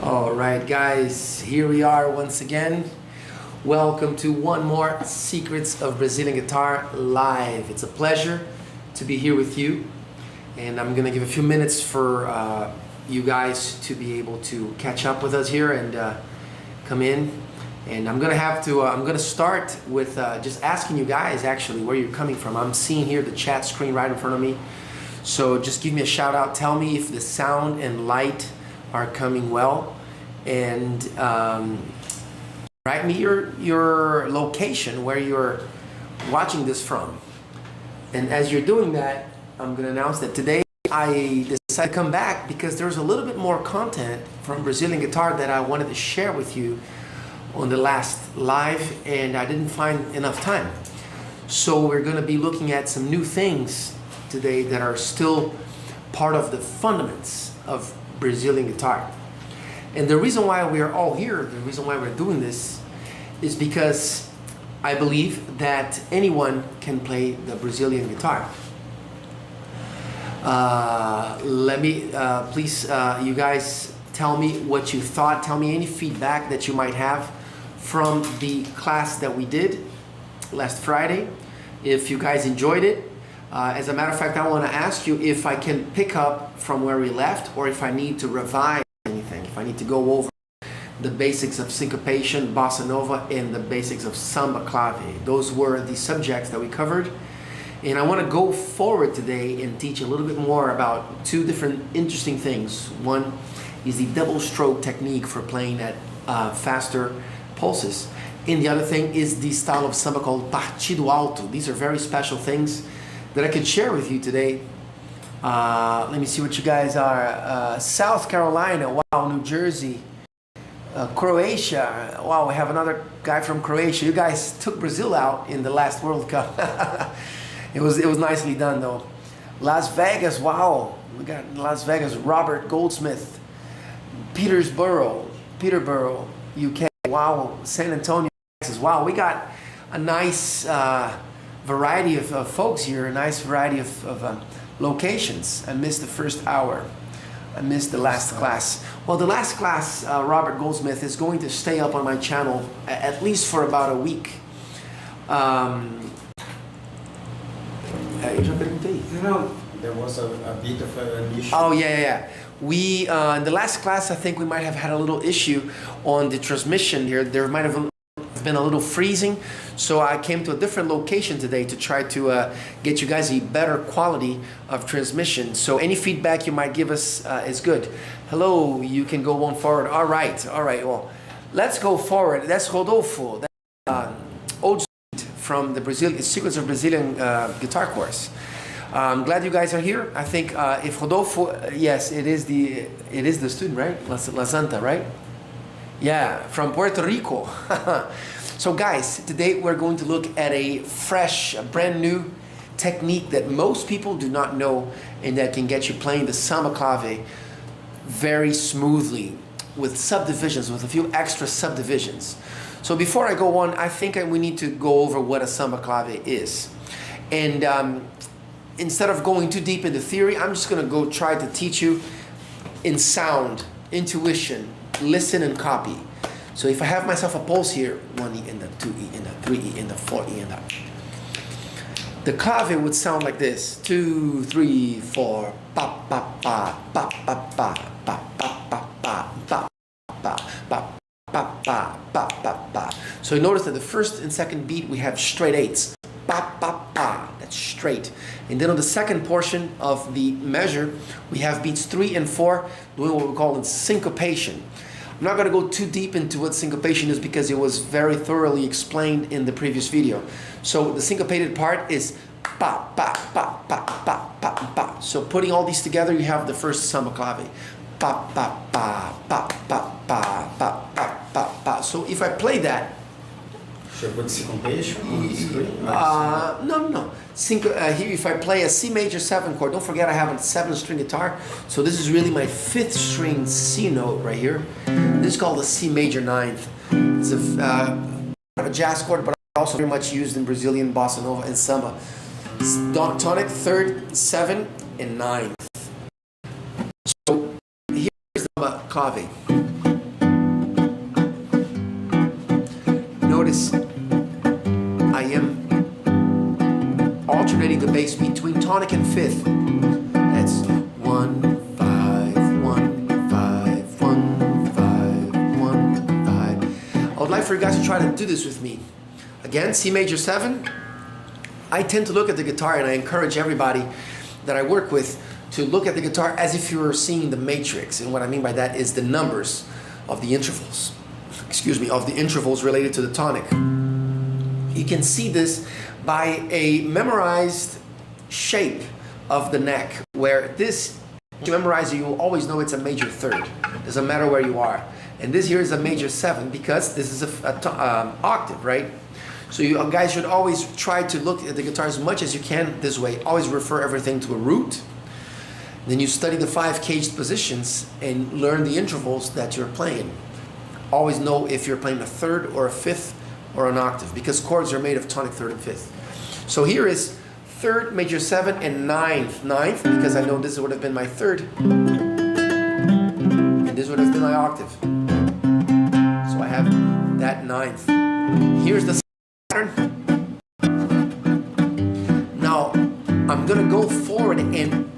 Alright guys, here we are once again. Welcome to one more Secrets of Brazilian Guitar Live. It's a pleasure to be here with you, and I'm gonna give a few minutes for you guys to be able to catch up with us here and come in. And I'm gonna start with just asking you guys actually where you're coming from. I'm seeing here the chat screen right in front of me. So just give me a shout out. Tell me if the sound and light are coming well, and write me your location where you're watching this from. And as you're doing that, I'm gonna announce that today I decided to come back because there's a little bit more content from Brazilian guitar that I wanted to share with you. on the last live, and I didn't find enough time. So we're going to be looking at some new things today that are still part of the fundamentals of Brazilian guitar. And the reason why we are all here, the reason why we're doing this, is because I believe that anyone can play the Brazilian guitar. Please, you guys tell me what you thought. Tell me any feedback that you might have from the class that we did last Friday. If you guys enjoyed it. As a matter of fact, I want to ask you if I can pick up from where we left, or if I need to revise anything, if I need to go over the basics of syncopation, bossa-nova, and the basics of samba clave. Those were the subjects that we covered. And I want to go forward today and teach a little bit more about two different interesting things. One is the double stroke technique for playing at faster pulses. And the other thing is the style of samba called partido alto. These are very special things that I could share with you today. Let me see what you guys are. South Carolina, wow, New Jersey, Croatia, wow, we have another guy from Croatia. You guys took Brazil out in the last World Cup. It was nicely done though. Las Vegas, wow, we got Las Vegas, Robert Goldsmith, Peterborough, UK, wow, San Antonio, Texas, wow, we got a nice variety of folks here, a nice variety of locations. I missed the first hour. I missed the last class. Well, the last class, Robert Goldsmith, is going to stay up on my channel at least for about a week. No, there was a bit of an issue. Oh, yeah. We, in the last class, I think we might have had a little issue on the transmission here. There might have been a little freezing, so I came to a different location today to try to get you guys a better quality of transmission. So any feedback you might give us is good. Hello, you can go on forward. All right, well, let's go forward. That's Rodolfo, old student from the Secrets of Brazilian Guitar course. I'm glad you guys are here. I think if Rodolfo, yes, it is the student, right? La Santa, right? Yeah, from Puerto Rico. So guys, today we're going to look at a fresh, brand new technique that most people do not know, and that can get you playing the samba clave very smoothly with subdivisions, with a few extra subdivisions. So before I go on, I think we need to go over what a samba clave is. And instead of going too deep into theory, I'm just gonna go try to teach you in sound, intuition, listen and copy. So if I have myself a pulse here, 1E and the 2E and the 3E and the 4E and the clave would sound like this: 2, 3, 4, pa pa pa pa pa pa pa pa pa pa pa pa pa pa pa pa pa pa. So you notice that the first and second beat we have straight eights. Pa pa pa. That's straight. And then on the second portion of the measure, we have beats 3 and 4 doing what we call in syncopation. I'm not going to go too deep into what syncopation is because it was very thoroughly explained in the previous video. So the syncopated part is pa pa pa pa pa pa pa. So putting all these together, you have the first samba clave. Pa pa pa pa pa pa pa pa pa pa. So if I play that. Should I put syncopation on the screen? No. Here, if I play a C major 7 chord, don't forget I have a 7-string guitar. So this is really my 5th string C note right here. This is called a C major 9th. It's a jazz chord, but also very much used in Brazilian bossa nova and samba. Tonic 3rd, 7, and 9th. So here's the clave. Notice I am alternating the bass between tonic and 5th. That's 1, 5, 1, 5, 1, 5, 1, 5. I would like for you guys to try to do this with me. Again, C major 7. I tend to look at the guitar, and I encourage everybody that I work with to look at the guitar as if you were seeing the matrix. And what I mean by that is the numbers of the intervals. Of the intervals related to the tonic. You can see this by a memorized shape of the neck, where this, to memorize it, you'll always know it's a major 3rd. Doesn't matter where you are. And this here is a major 7 because this is a octave, right? So you guys should always try to look at the guitar as much as you can this way. Always refer everything to a root. Then you study the 5 caged positions and learn the intervals that you're playing. Always know if you're playing a 3rd or a 5th or an octave, because chords are made of tonic 3rd and 5th. So here is 3rd, major 7, and 9th. 9th, because I know this would have been my 3rd. And this would have been my octave. So I have that 9th. Here's the pattern. Now, I'm going to go forward and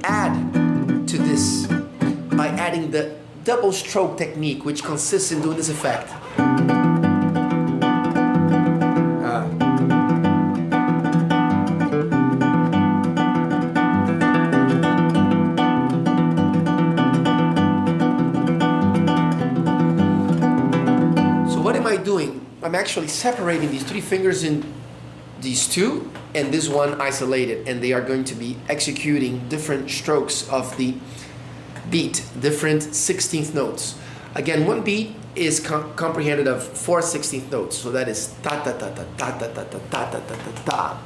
add to this by adding the double stroke technique, which consists in doing this effect. So what am I doing? I'm actually separating these 3 fingers in these 2 and this one isolated, and they are going to be executing different strokes of the beat, different 16th notes. Again, one beat is comprehended of 4 16th notes, so that is ta ta ta ta ta ta ta ta ta ta ta ta ta.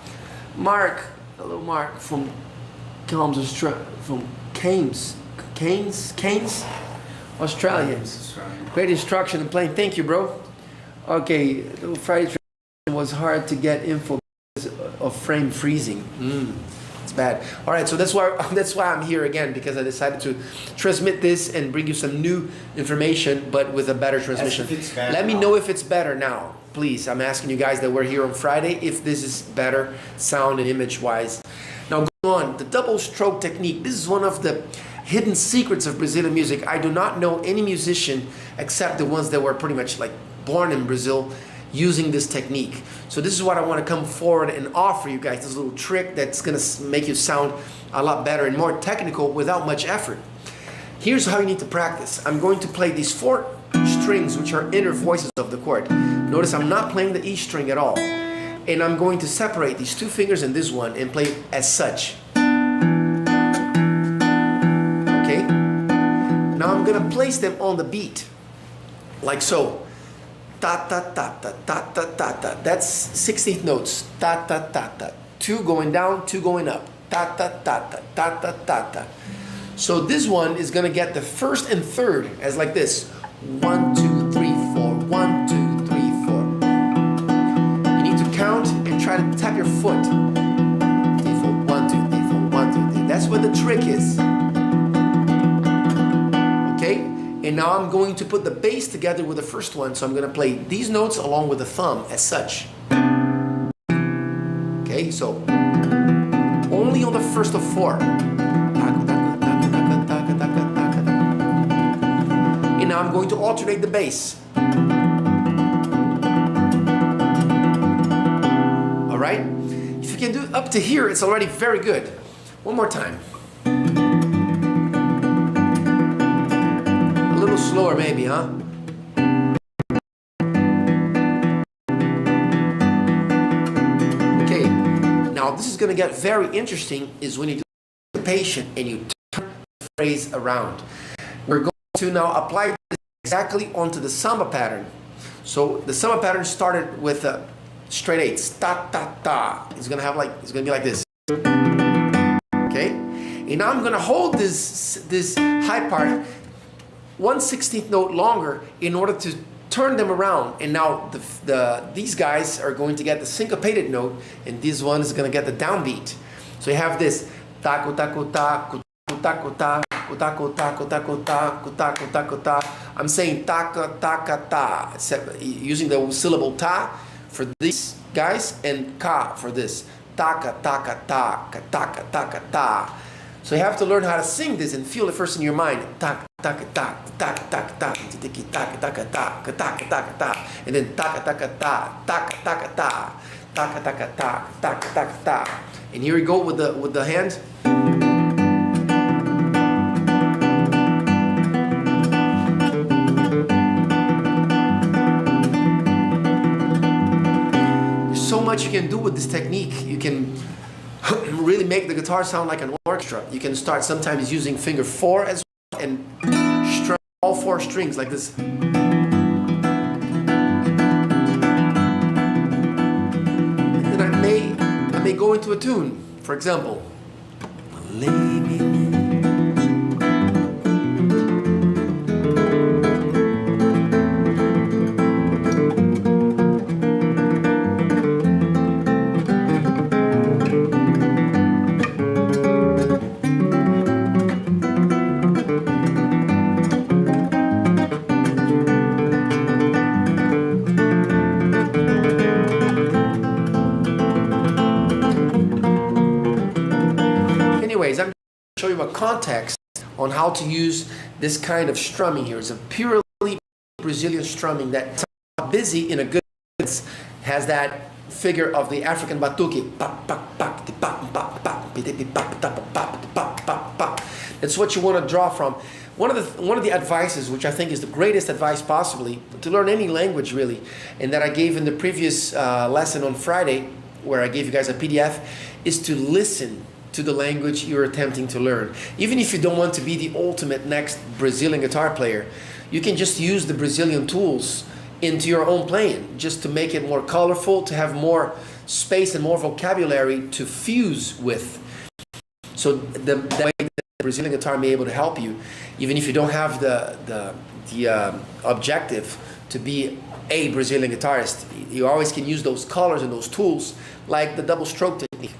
Mark, hello Mark from Keynes, Australia. Great instruction in playing. Thank you, bro. Okay, the Friday was hard to get info of frame freezing. It's bad. All right, so that's why I'm here again, because I decided to transmit this and bring you some new information, but with a better transmission. Let me know if it's better now, please. I'm asking you guys that were here on Friday if this is better sound and image wise. Now going on, the double stroke technique. This is one of the hidden secrets of Brazilian music. I do not know any musician except the ones that were pretty much like born in Brazil using this technique. So this is what I want to come forward and offer you guys, this little trick that's going to make you sound a lot better and more technical without much effort. Here's how you need to practice. I'm going to play these 4 strings, which are inner voices of the chord. Notice I'm not playing the E string at all. And I'm going to separate these 2 fingers and this one and play as such. Okay? Now I'm going to place them on the beat, like so. Ta ta ta ta ta ta ta ta. That's 16th notes. Ta ta ta ta. 2 going down, 2 going up. Ta ta ta ta ta ta ta ta. So this one is gonna get the 1st and 3rd as like this. 1 2 3 4. 1 2 3 4. You need to count and try to tap your foot. 3 4. 1 2 3 4. 1 2 3. That's what the trick is. Okay. And now I'm going to put the bass together with the first one, so I'm going to play these notes along with the thumb as such. Okay, so only on the first of 4. And now I'm going to alternate the bass. All right? If you can do it up to here, it's already very good. One more time. A little slower maybe, huh? Okay, now this is going to get very interesting is when you do the patient and you turn the phrase around. We're going to now apply this exactly onto the Samba pattern. So the Samba pattern started with straight 8s, ta ta ta. It's going to be like this. Okay? And now I'm going to hold this high part 1/16th note longer in order to turn them around. And now these guys are going to get the syncopated note, and this one is going to get the downbeat. So you have this ta ta ta ta ta ta. I'm saying ta ta ta, using the syllable ta for these guys and ka for this. Ta ta ta ta ta ta ta. So you have to learn how to sing this and feel it first in your mind. Ta ta ta ta ta ta ta ta ta ta, and then ta ta ta ta ta ta ta ta ta ta. And here we go with the hand. There's so much you can do with this technique. You can really make the guitar sound like an orchestra. You can start sometimes using finger 4 as well and strum all four strings like this. And I may go into a tune, for example. Anyways, I'm going to show you a context on how to use this kind of strumming here. It's a purely Brazilian strumming that's busy in a good sense, has that figure of the African batuque. That's what you want to draw from. One of the advices, which I think is the greatest advice possibly, to learn any language really, and that I gave in the previous lesson on Friday, where I gave you guys a PDF, is to listen to the language you're attempting to learn. Even if you don't want to be the ultimate next Brazilian guitar player, you can just use the Brazilian tools into your own playing, just to make it more colorful, to have more space and more vocabulary to fuse with. So the way that the Brazilian guitar may be able to help you, even if you don't have the objective to be a Brazilian guitarist, you always can use those colors and those tools, like the double stroke technique.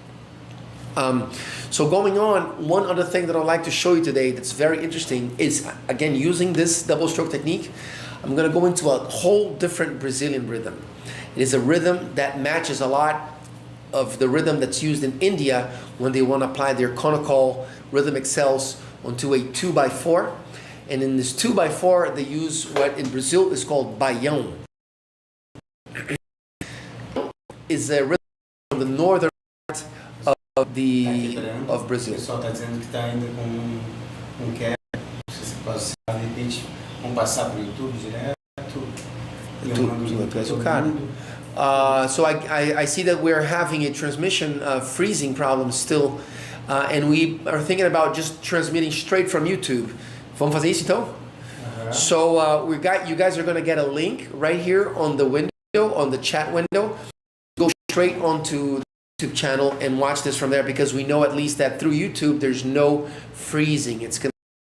So going on, one other thing that I'd like to show you today that's very interesting is, again, using this double stroke technique, I'm going to go into a whole different Brazilian rhythm. It is a rhythm that matches a lot of the rhythm that's used in India when they want to apply their conical rhythmic cells onto a 2x4. And in this 2x4, they use what in Brazil is called Bayon. Is a rhythm from the northern part of Brazil. O pessoal está dizendo que está ainda com quer. Não sei se pode, de repente, vamos passar para o YouTube direto. So I see that we're having a transmission freezing problem still, and we are thinking about just transmitting straight from YouTube. Vamos fazer isso então? So you guys are going to get a link right here on the window, on the chat window. Go straight onto YouTube channel and watch this from there, because we know at least that through YouTube there's no freezing. It's going